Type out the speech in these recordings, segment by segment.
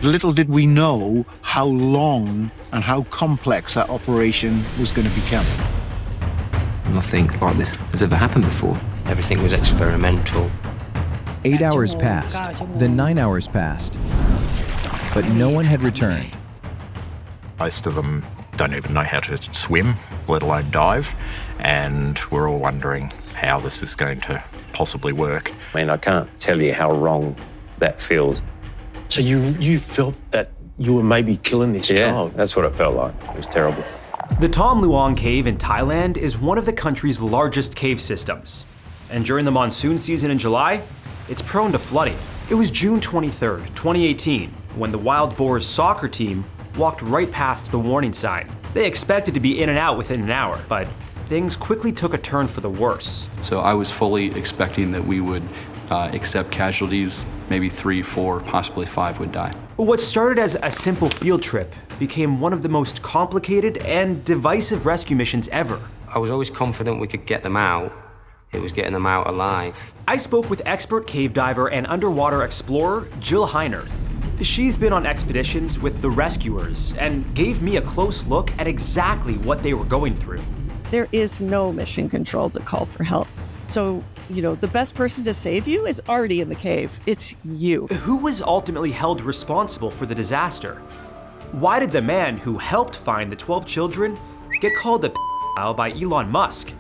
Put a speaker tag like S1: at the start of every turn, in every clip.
S1: Little did we know how long and how complex that operation was going to become.
S2: Nothing like this has ever happened before.
S3: Everything was experimental.
S4: 8 hours passed, then 9 hours passed, but no one had returned.
S5: Most of them don't even know how to swim, let alone dive, and we're all wondering how this is going to possibly work.
S6: I mean, I can't tell you how wrong that feels.
S7: So you felt that you were maybe killing this child?
S6: Yeah, that's what it felt like. It was terrible.
S8: The Tham Luang cave in Thailand is one of the country's largest cave systems. And during the monsoon season in July, it's prone to flooding. It was June 23rd, 2018, when the Wild Boars soccer team walked right past the warning sign. They expected to be in and out within an hour, but things quickly took a turn for the worse.
S9: So I was fully expecting that we would accept casualties, maybe 3, 4, possibly 5 would die.
S8: What started as a simple field trip became one of the most complicated and divisive rescue missions ever.
S3: I was always confident we could get them out. It was getting them out alive.
S8: I spoke with expert cave diver and underwater explorer Jill Heinerth. She's been on expeditions with the rescuers and gave me a close look at exactly what they were going through.
S10: There is no mission control to call for help. So, the best person to save you is already in the cave. It's you.
S8: Who was ultimately held responsible for the disaster? Why did the man who helped find the 12 children get called a p***ile by Elon Musk?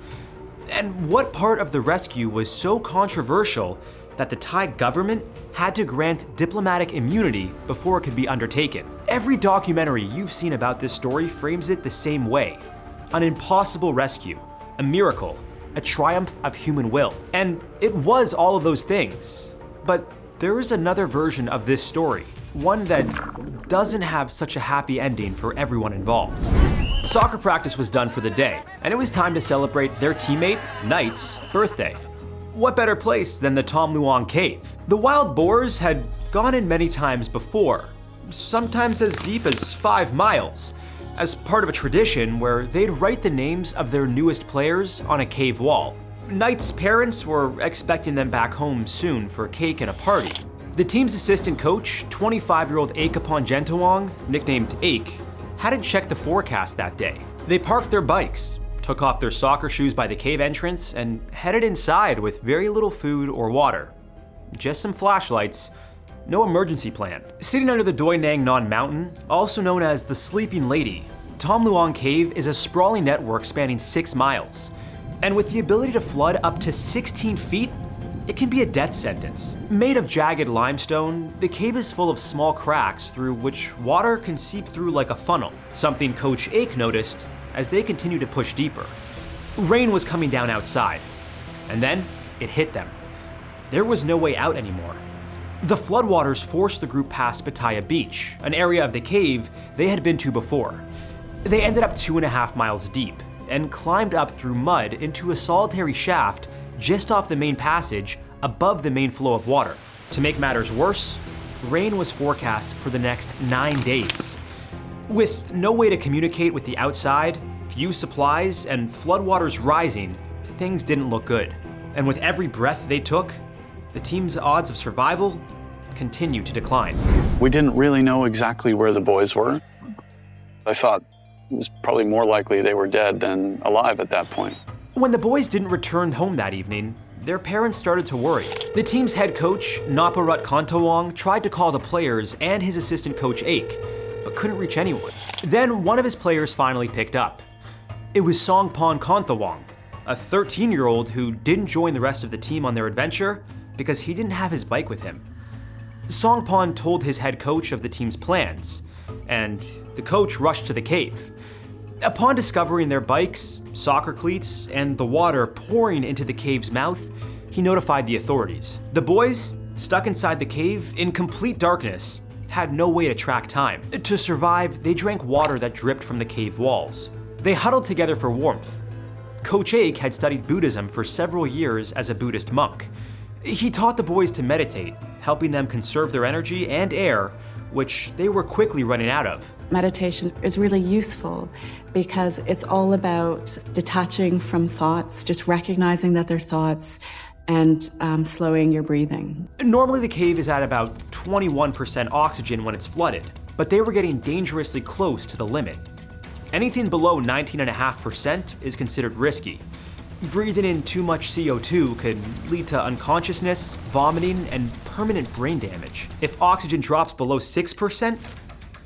S8: And what part of the rescue was so controversial that the Thai government had to grant diplomatic immunity before it could be undertaken? Every documentary you've seen about this story frames it the same way. An impossible rescue, a miracle, a triumph of human will. And it was all of those things. But there is another version of this story, one that doesn't have such a happy ending for everyone involved. Soccer practice was done for the day, and it was time to celebrate their teammate, Knight's, birthday. What better place than the Tham Luang cave? The Wild Boars had gone in many times before, sometimes as deep as 5 miles, as part of a tradition where they'd write the names of their newest players on a cave wall. Knight's parents were expecting them back home soon for cake and a party. The team's assistant coach, 25-year-old Aikapon Gentawong, nicknamed Aik, hadn't checked the forecast that day. They parked their bikes, took off their soccer shoes by the cave entrance, and headed inside with very little food or water. Just some flashlights, no emergency plan. Sitting under the Doi Nang Non Mountain, also known as the Sleeping Lady, Tham Luang Cave is a sprawling network spanning 6 miles. And with the ability to flood up to 16 feet, it can be a death sentence. Made of jagged limestone, the cave is full of small cracks through which water can seep through like a funnel, something Coach Aik noticed as they continued to push deeper. Rain was coming down outside, and then it hit them. There was no way out anymore. The floodwaters forced the group past Pattaya Beach, an area of the cave they had been to before. They ended up 2.5 miles deep and climbed up through mud into a solitary shaft just off the main passage above the main flow of water. To make matters worse, rain was forecast for the next 9 days. With no way to communicate with the outside, few supplies, and floodwaters rising, things didn't look good. And with every breath they took, the team's odds of survival continued to decline.
S11: We didn't really know exactly where the boys were. I thought it was probably more likely they were dead than alive at that point.
S8: When the boys didn't return home that evening, their parents started to worry. The team's head coach, Naparut Kontawong, tried to call the players and his assistant coach Aik, but couldn't reach anyone. Then one of his players finally picked up. It was Songpon Kontawong, a 13-year-old who didn't join the rest of the team on their adventure because he didn't have his bike with him. Songpon told his head coach of the team's plans, and the coach rushed to the cave. Upon discovering their bikes, soccer cleats, and the water pouring into the cave's mouth, he notified the authorities. The boys, stuck inside the cave in complete darkness, had no way to track time. To survive, they drank water that dripped from the cave walls. They huddled together for warmth. Coach Aik had studied Buddhism for several years as a Buddhist monk. He taught the boys to meditate, helping them conserve their energy and air, which they were quickly running out of.
S12: Meditation is really useful because it's all about detaching from thoughts, just recognizing that they're thoughts, and slowing your breathing.
S8: Normally the cave is at about 21% oxygen when it's flooded, but they were getting dangerously close to the limit. Anything below 19.5% is considered risky. Breathing in too much CO2 could lead to unconsciousness, vomiting, and permanent brain damage. If oxygen drops below 6%,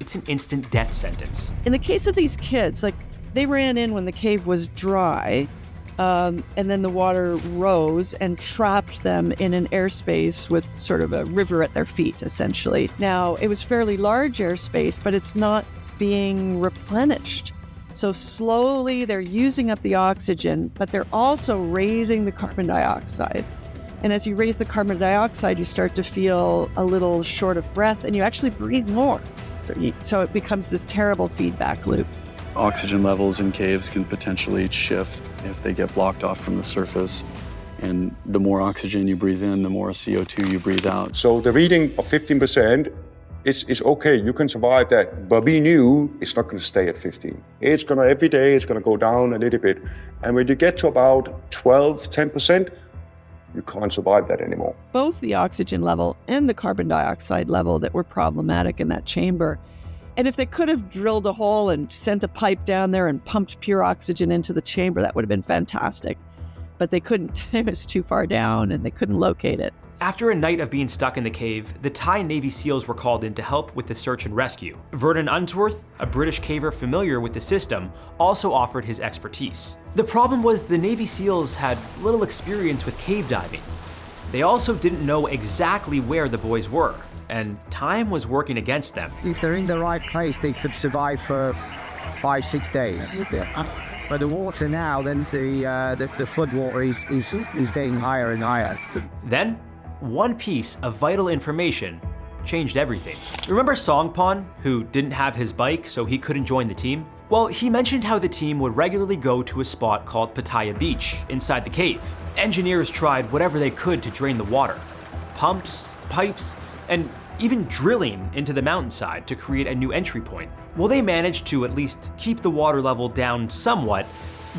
S8: it's an instant death sentence.
S10: In the case of these kids, like, they ran in when the cave was dry, and then the water rose and trapped them in an airspace with sort of a river at their feet, essentially. Now, it was fairly large airspace, but it's not being replenished. So slowly they're using up the oxygen, but they're also raising the carbon dioxide. And as you raise the carbon dioxide, you start to feel a little short of breath, and you actually breathe more. So it becomes this terrible feedback loop.
S11: Oxygen levels in caves can potentially shift if they get blocked off from the surface. And the more oxygen you breathe in, the more CO2 you breathe out.
S13: So the reading of 15% is okay, you can survive that, but we knew it's not going to stay at 15. It's going to, every day, it's going to go down a little bit. And when you get to about 12, 10%, you can't survive that anymore.
S10: Both the oxygen level and the carbon dioxide level that were problematic in that chamber. And if they could have drilled a hole and sent a pipe down there and pumped pure oxygen into the chamber, that would have been fantastic. But they couldn't. It was too far down and they couldn't locate it.
S8: After a night of being stuck in the cave, the Thai Navy SEALs were called in to help with the search and rescue. Vernon Unsworth, a British caver familiar with the system, also offered his expertise. The problem was the Navy SEALs had little experience with cave diving. They also didn't know exactly where the boys were, and time was working against them.
S14: If they're in the right place, they could survive for 5-6 days. But the water now, then the flood water is getting higher and higher.
S8: Then, one piece of vital information changed everything. Remember Songpon, who didn't have his bike so he couldn't join the team? Well, he mentioned how the team would regularly go to a spot called Pattaya Beach inside the cave. Engineers tried whatever they could to drain the water. Pumps, pipes, and even drilling into the mountainside to create a new entry point. While they managed to at least keep the water level down somewhat,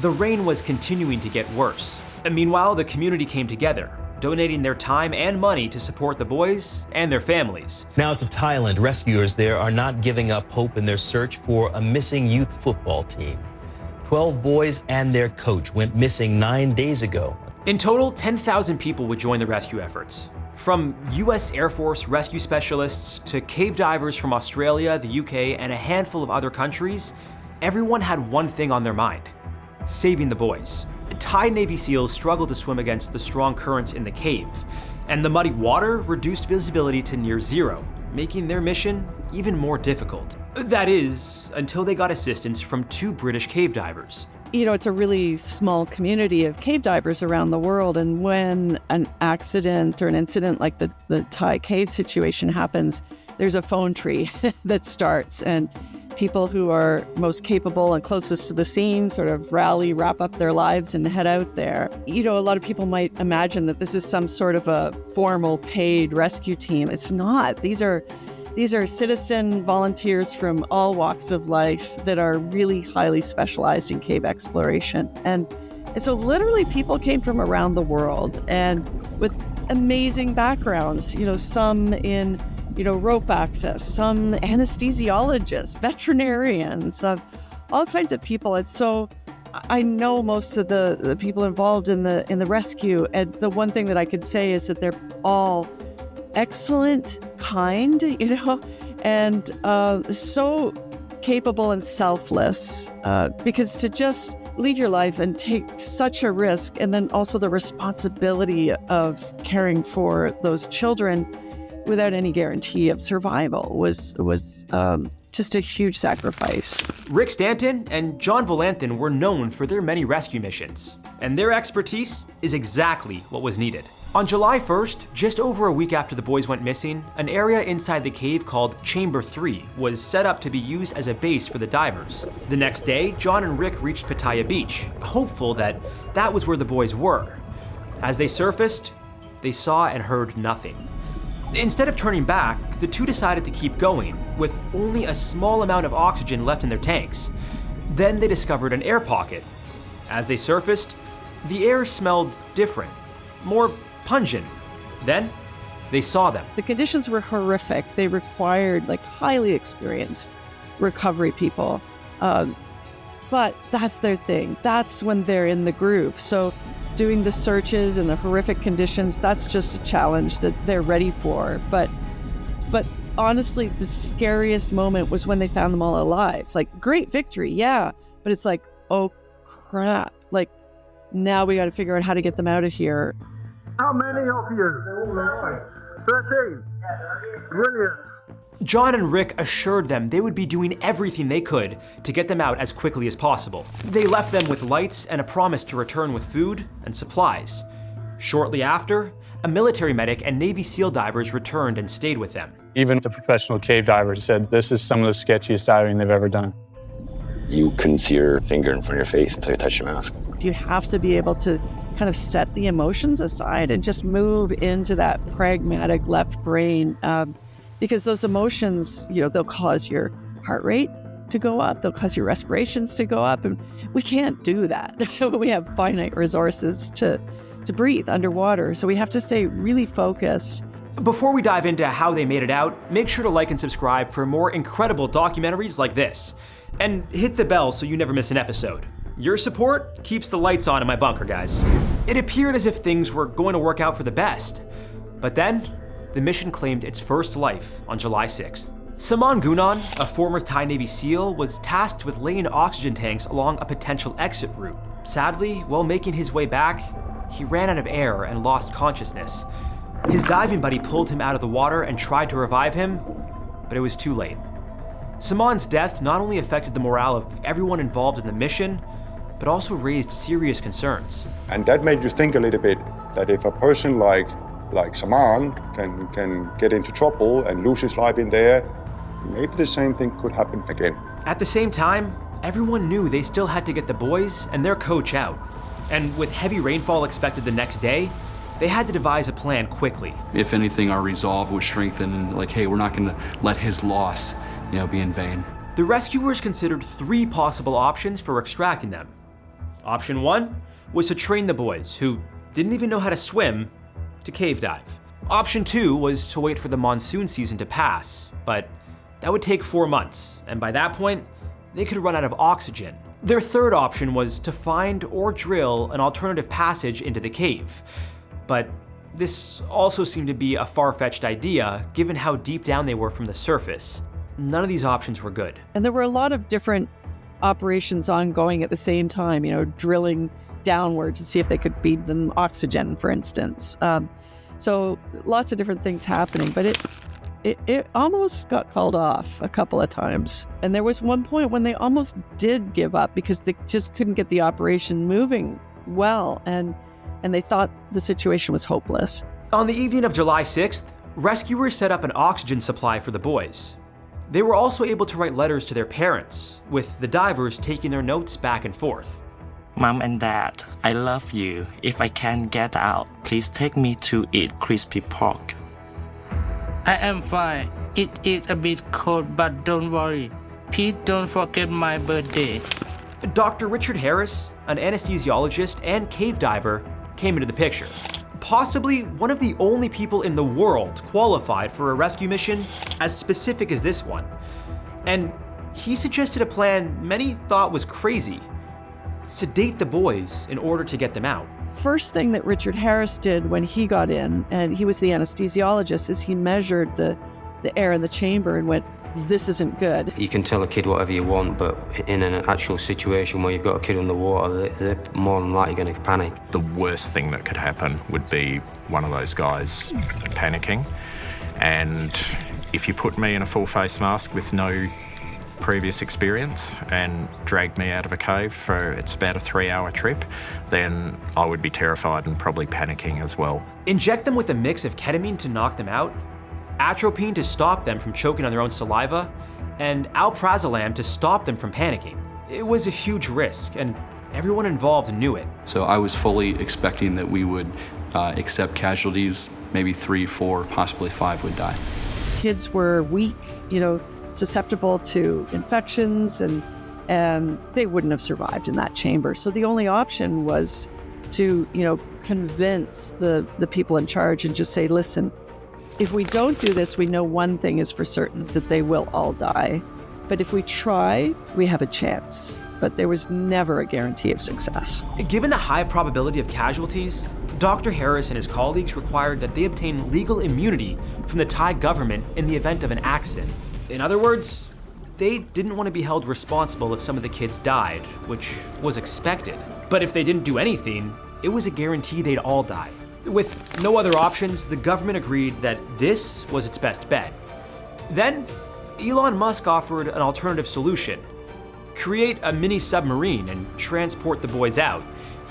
S8: the rain was continuing to get worse. And meanwhile, the community came together, donating their time and money to support the boys and their families.
S15: Now to Thailand, rescuers there are not giving up hope in their search for a missing youth football team. 12 boys and their coach went missing 9 days ago.
S8: In total, 10,000 people would join the rescue efforts. From US Air Force rescue specialists to cave divers from Australia, the UK, and a handful of other countries, everyone had one thing on their mind: saving the boys. Thai Navy SEALs struggled to swim against the strong currents in the cave, and the muddy water reduced visibility to near zero, making their mission even more difficult. That is, until they got assistance from 2 British cave divers.
S10: You know, it's a really small community of cave divers around the world, and when an accident or an incident like the Thai cave situation happens, there's a phone tree that starts, and people who are most capable and closest to the scene sort of wrap up their lives and head out there. You know, a lot of people might imagine that this is some sort of a formal paid rescue team. It's not. These are citizen volunteers from all walks of life that are really highly specialized in cave exploration. And so literally people came from around the world and with amazing backgrounds, you know, some in rope access, some anesthesiologists, veterinarians, all kinds of people. And so I know most of the people involved in the rescue. And the one thing that I could say is that they're all excellent, kind, and so capable and selfless. Because to just leave your life and take such a risk, and then also the responsibility of caring for those children without any guarantee of survival was just a huge sacrifice.
S8: Rick Stanton and John Volanthen were known for their many rescue missions, and their expertise is exactly what was needed. On July 1st, just over a week after the boys went missing, an area inside the cave called Chamber 3 was set up to be used as a base for the divers. The next day, John and Rick reached Pattaya Beach, hopeful that that was where the boys were. As they surfaced, they saw and heard nothing. Instead of turning back, the two decided to keep going, with only a small amount of oxygen left in their tanks. Then they discovered an air pocket. As they surfaced, the air smelled different, more pungent. Then, they saw them.
S10: The conditions were horrific. They required like highly experienced recovery people. But that's their thing. That's when they're in the groove. So doing the searches in the horrific conditions, that's just a challenge that they're ready for. But honestly, the scariest moment was when they found them all alive. Like, great victory, yeah. But it's like, oh crap. Like, now we got to figure out how to get them out of here.
S16: How many of you? 13. Brilliant.
S8: John and Rick assured them they would be doing everything they could to get them out as quickly as possible. They left them with lights and a promise to return with food and supplies. Shortly after, a military medic and Navy SEAL divers returned and stayed with them.
S11: Even the professional cave divers said this is some of the sketchiest diving they've ever done.
S6: You couldn't see your finger in front of your face until you touched your mask.
S10: You have to be able to kind of set the emotions aside and just move into that pragmatic left brain, because those emotions, they'll cause your heart rate to go up, they'll cause your respirations to go up, and we can't do that. So we have finite resources to breathe underwater, so we have to stay really focused.
S8: Before we dive into how they made it out, make sure to like and subscribe for more incredible documentaries like this. And hit the bell so you never miss an episode. Your support keeps the lights on in my bunker, guys. It appeared as if things were going to work out for the best. But then, the mission claimed its first life on July 6th. Saman Gunan, a former Thai Navy SEAL, was tasked with laying oxygen tanks along a potential exit route. Sadly, while making his way back, he ran out of air and lost consciousness. His diving buddy pulled him out of the water and tried to revive him, but it was too late. Saman's death not only affected the morale of everyone involved in the mission, but also raised serious concerns.
S13: And that made you think a little bit that if a person like Saman can get into trouble and lose his life in there, maybe the same thing could happen again.
S8: At the same time, everyone knew they still had to get the boys and their coach out. And with heavy rainfall expected the next day, they had to devise a plan quickly.
S9: If anything, our resolve was strengthened and like, hey, we're not going to let his loss, be in vain.
S8: The rescuers considered 3 possible options for extracting them. Option 1 was to train the boys, who didn't even know how to swim, to cave dive. Option 2 was to wait for the monsoon season to pass, but that would take 4 months, and by that point, they could run out of oxygen. Their third option was to find or drill an alternative passage into the cave. But this also seemed to be a far-fetched idea, given how deep down they were from the surface. None of these options were good.
S10: And there were a lot of different operations ongoing at the same time, drilling downward to see if they could feed them oxygen, for instance. So lots of different things happening, but it almost got called off a couple of times. And there was one point when they almost did give up because they just couldn't get the operation moving well, and they thought the situation was hopeless.
S8: On the evening of July 6th, rescuers set up an oxygen supply for the boys. They were also able to write letters to their parents, with the divers taking their notes back and forth.
S17: Mom and Dad, I love you. If I can get out, please take me to eat crispy pork.
S18: I am fine. It is a bit cold, but don't worry. Please don't forget my birthday.
S8: Dr. Richard Harris, an anesthesiologist and cave diver, came into the picture. Possibly one of the only people in the world qualified for a rescue mission as specific as this one. And he suggested a plan many thought was crazy: sedate the boys in order to get them out.
S10: First thing that Richard Harris did when he got in, and he was the anesthesiologist, is he measured the air in the chamber and went, this isn't good.
S3: You can tell a kid whatever you want, but in an actual situation where you've got a kid underwater, they're more than likely going to panic.
S5: The worst thing that could happen would be one of those guys panicking. And if you put me in a full face mask with no previous experience and dragged me out of a cave for it's about a 3-hour trip, then I would be terrified and probably panicking as well.
S8: Inject them with a mix of ketamine to knock them out, atropine to stop them from choking on their own saliva, and alprazolam to stop them from panicking. It was a huge risk, and everyone involved knew it.
S9: So I was fully expecting that we would accept casualties, maybe 3, 4, possibly 5 would die.
S10: Kids were weak, susceptible to infections, and they wouldn't have survived in that chamber. So the only option was to, convince the people in charge and just say, listen, If we don't do this, we know one thing is for certain, that they will all die. But if we try, we have a chance. But there was never a guarantee of success.
S8: Given the high probability of casualties, Dr. Harris and his colleagues required that they obtain legal immunity from the Thai government in the event of an accident. In other words, they didn't want to be held responsible if some of the kids died, which was expected. But if they didn't do anything, it was a guarantee they'd all die. With no other options, the government agreed that this was its best bet. Then, Elon Musk offered an alternative solution. Create a mini submarine and transport the boys out.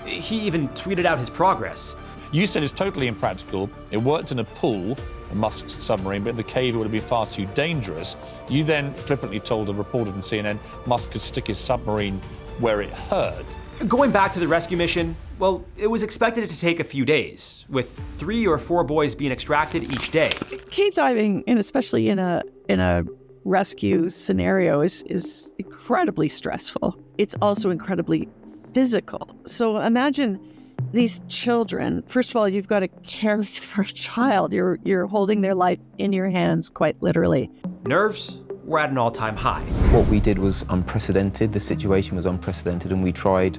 S8: He even tweeted out his progress.
S19: You said it's totally impractical. It worked in a pool, a Musk's submarine, but in the cave it would have been far too dangerous. You then flippantly told a reporter from CNN Musk could stick his submarine where it hurt.
S8: Going back to the rescue mission, well, it was expected to take a few days, with 3 or 4 boys being extracted each day.
S10: Cave diving, and especially in a rescue scenario, is incredibly stressful. It's also incredibly physical. So imagine these children. First of all, you've got to care for a child. You're holding their life in your hands, quite literally.
S8: Nerves were at an all-time high.
S2: What we did was unprecedented. The situation was unprecedented, and we tried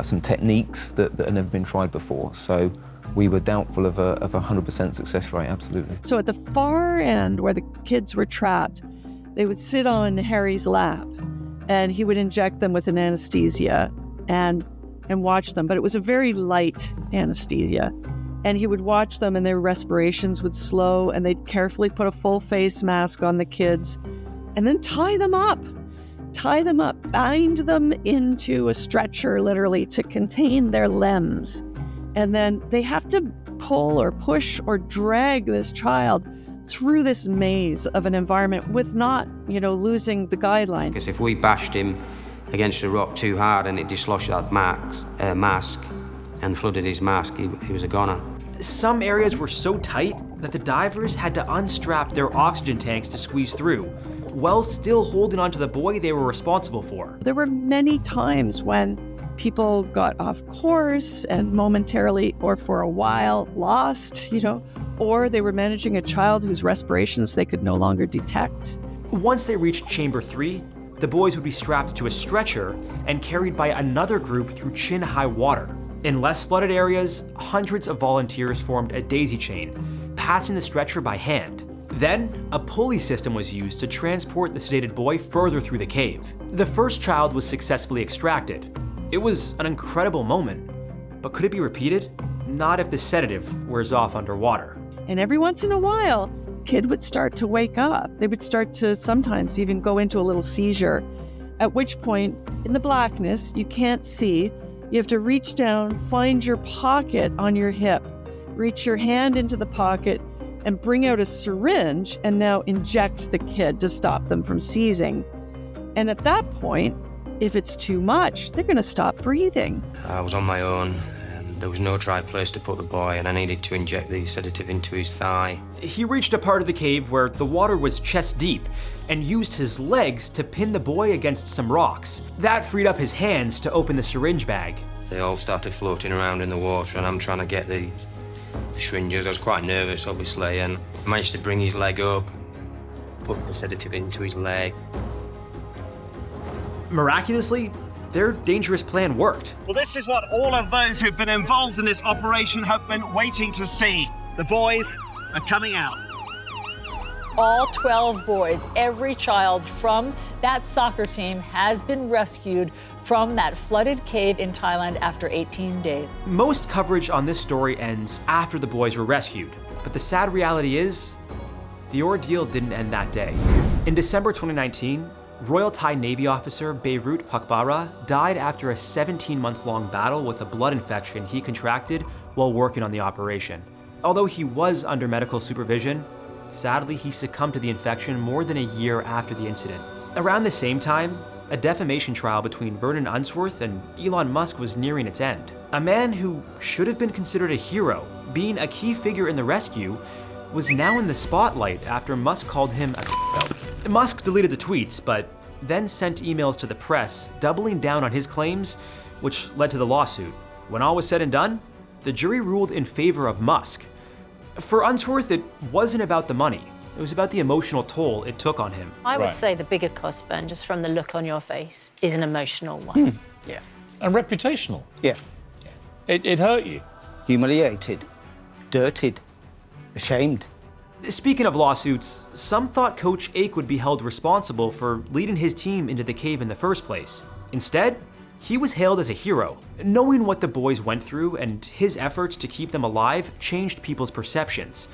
S2: some techniques that had never been tried before. So we were doubtful of a 100% success rate, absolutely.
S10: So at the far end where the kids were trapped, they would sit on Harry's lap, and he would inject them with an anesthesia and watch them. But it was a very light anesthesia. And he would watch them, and their respirations would slow, and they'd carefully put a full face mask on the kids, and then tie them up, bind them into a stretcher, literally, to contain their limbs. And then they have to pull or push or drag this child through this maze of an environment with not, losing the guideline.
S3: Because if we bashed him against a rock too hard and it dislodged that mask and flooded his mask, he was a goner.
S8: Some areas were so tight that the divers had to unstrap their oxygen tanks to squeeze through, while still holding onto the boy they were responsible for.
S10: There were many times when people got off course and momentarily or for a while lost, or they were managing a child whose respirations they could no longer detect.
S8: Once they reached Chamber 3, the boys would be strapped to a stretcher and carried by another group through chin-high water. In less flooded areas, hundreds of volunteers formed a daisy chain, passing the stretcher by hand. Then, a pulley system was used to transport the sedated boy further through the cave. The first child was successfully extracted. It was an incredible moment, but could it be repeated? Not if the sedative wears off underwater.
S10: And every once in a while, kid would start to wake up. They would start to sometimes even go into a little seizure, at which point, in the blackness, you can't see. You have to reach down, find your pocket on your hip, reach your hand into the pocket, and bring out a syringe and now inject the kid to stop them from seizing. And at that point, if it's too much, they're going to stop breathing.
S3: I was on my own. There was no dry place to put the boy, and I needed to inject the sedative into his thigh.
S8: He reached a part of the cave where the water was chest deep and used his legs to pin the boy against some rocks. That freed up his hands to open the syringe bag.
S3: They all started floating around in the water, and I'm trying to get the syringes. I was quite nervous, obviously, and I managed to bring his leg up, put the sedative into his leg.
S8: Miraculously, their dangerous plan worked.
S20: Well, this is what all of those who've been involved in this operation have been waiting to see. The boys are coming out.
S21: All 12 boys, every child from that soccer team has been rescued from that flooded cave in Thailand after 18 days.
S8: Most coverage on this story ends after the boys were rescued, but the sad reality is, the ordeal didn't end that day. In December 2019, Royal Thai Navy officer Beirut Pakbara died after a 17-month-long battle with a blood infection he contracted while working on the operation. Although he was under medical supervision, sadly he succumbed to the infection more than a year after the incident. Around the same time, a defamation trial between Vernon Unsworth and Elon Musk was nearing its end. A man who should have been considered a hero, being a key figure in the rescue, was now in the spotlight after Musk called him a Musk deleted the tweets, but then sent emails to the press doubling down on his claims, which led to the lawsuit. When all was said and done, the jury ruled in favor of Musk. For Unsworth, it wasn't about the money. It was about the emotional toll it took on him.
S1: I would say the bigger cost, Vern, just from the look on your face, is an emotional one.
S19: Yeah. And reputational.
S14: Yeah.
S19: It hurt you.
S14: Humiliated, dirtied, ashamed.
S8: Speaking of lawsuits, some thought Coach Ake would be held responsible for leading his team into the cave in the first place. Instead, he was hailed as a hero. Knowing what the boys went through and his efforts to keep them alive changed people's perceptions.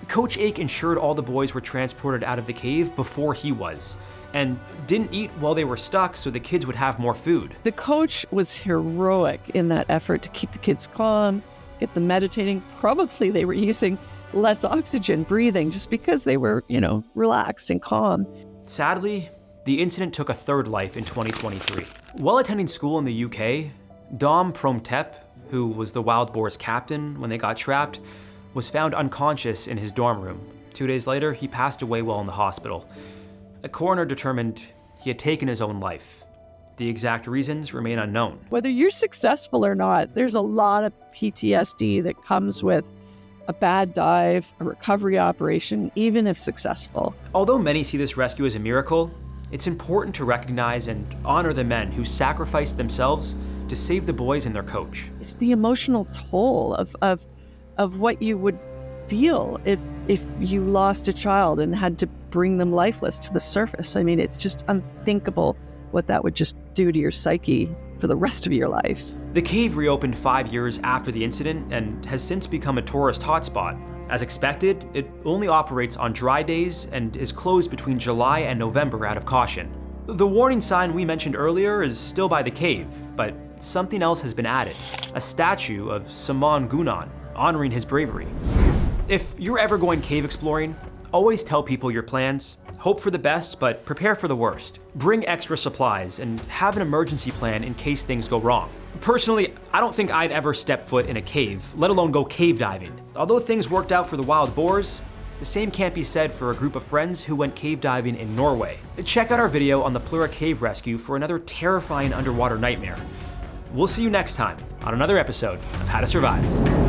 S8: Coach Ake ensured all the boys were transported out of the cave before he was, and didn't eat while they were stuck so the kids would have more food.
S10: The coach was heroic in that effort to keep the kids calm, get them meditating. Probably they were using less oxygen breathing just because they were, relaxed and calm.
S8: Sadly, the incident took a third life in 2023. While attending school in the UK, Dom Promtep, who was the Wild Boars captain when they got trapped, was found unconscious in his dorm room. 2 days later, he passed away while in the hospital. A coroner determined he had taken his own life. The exact reasons remain unknown.
S10: Whether you're successful or not, there's a lot of PTSD that comes with a bad dive, a recovery operation, even if successful.
S8: Although many see this rescue as a miracle, it's important to recognize and honor the men who sacrificed themselves to save the boys and their coach.
S10: It's the emotional toll of what you would feel if you lost a child and had to bring them lifeless to the surface. I mean, it's just unthinkable what that would just do to your psyche for the rest of your life.
S8: The cave reopened 5 years after the incident and has since become a tourist hotspot. As expected, it only operates on dry days and is closed between July and November out of caution. The warning sign we mentioned earlier is still by the cave, but something else has been added. A statue of Saman Gunan, honoring his bravery. If you're ever going cave exploring, always tell people your plans. Hope for the best, but prepare for the worst. Bring extra supplies and have an emergency plan in case things go wrong. Personally, I don't think I'd ever step foot in a cave, let alone go cave diving. Although things worked out for the Wild Boars, the same can't be said for a group of friends who went cave diving in Norway. Check out our video on the Plura Cave Rescue for another terrifying underwater nightmare. We'll see you next time on another episode of How to Survive.